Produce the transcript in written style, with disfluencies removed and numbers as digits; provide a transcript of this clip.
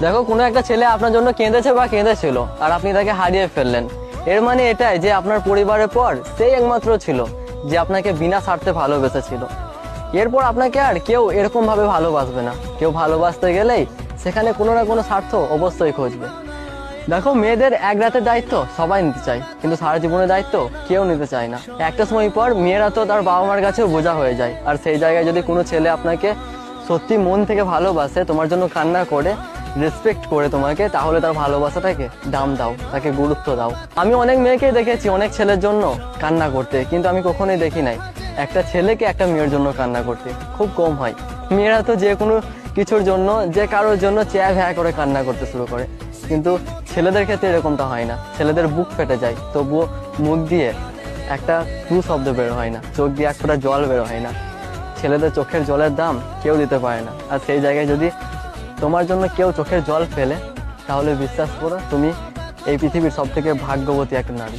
দেখো, কোনো একটা ছেলে আপনার জন্য কেঁদেছে বা কেঁদেছিল আর আপনি তাকে হারিয়ে ফেললেন, এর মানে এটাই যে আপনার পরিবারের পর সেই একমাত্র ছিল যে আপনাকে বিনা স্বার্থে ভালোবেসেছিল। এরপর আপনাকে আর কেউ এরকম ভাবে ভালোবাসবে না। কেউ ভালোবাসতে গেলেই সেখানে কোনো না কোনো স্বার্থ অবশ্যই খুঁজবে। দেখো, মেয়েদের এক রাতের দায়িত্ব সবাই নিতে চায়, কিন্তু সারা জীবনের দায়িত্ব কেউ নিতে চায় না। একটা সময় পর মেয়েরা তো তার বাবা মার কাছেও বোঝা হয়ে যায়। আর সেই জায়গায় যদি কোনো ছেলে আপনাকে সত্যি মন থেকে ভালোবাসে, তোমার জন্য কান্না করে, রেসপেক্ট করে তোমাকে, তাহলে তার ভালোবাসাটাকে দাম দাও, তাকে গুরুত্ব দাও। আমি অনেক মেয়েকেই দেখেছি অনেক ছেলের জন্য কান্না করতে, কিন্তু আমি কখনোই দেখি নাই একটা ছেলেকে একটা মেয়ের জন্য কান্না করতে। খুব কম হয়। মেয়েরা তো যে কোনো কিছুর জন্য, যে কারোর জন্য চ্যা ভ্যা করে কান্না করতে শুরু করে, কিন্তু ছেলেদের ক্ষেত্রে এরকমটা হয় না। ছেলেদের বুক ফেটে যায়, তবুও মুখ দিয়ে একটা টু শব্দ বের হয় না, চোখ দিয়ে এক ফোঁটা জল বের হয় না। ছেলেদের চোখের জলের দাম কেউ দিতে পারে না। আর সেই জায়গায় যদি তোমার জন্য কেউ চোখের জল ফেলে, তাহলে বিশ্বাস করো তুমি এই পৃথিবীর সব থেকে ভাগ্যবতী একটা নারী।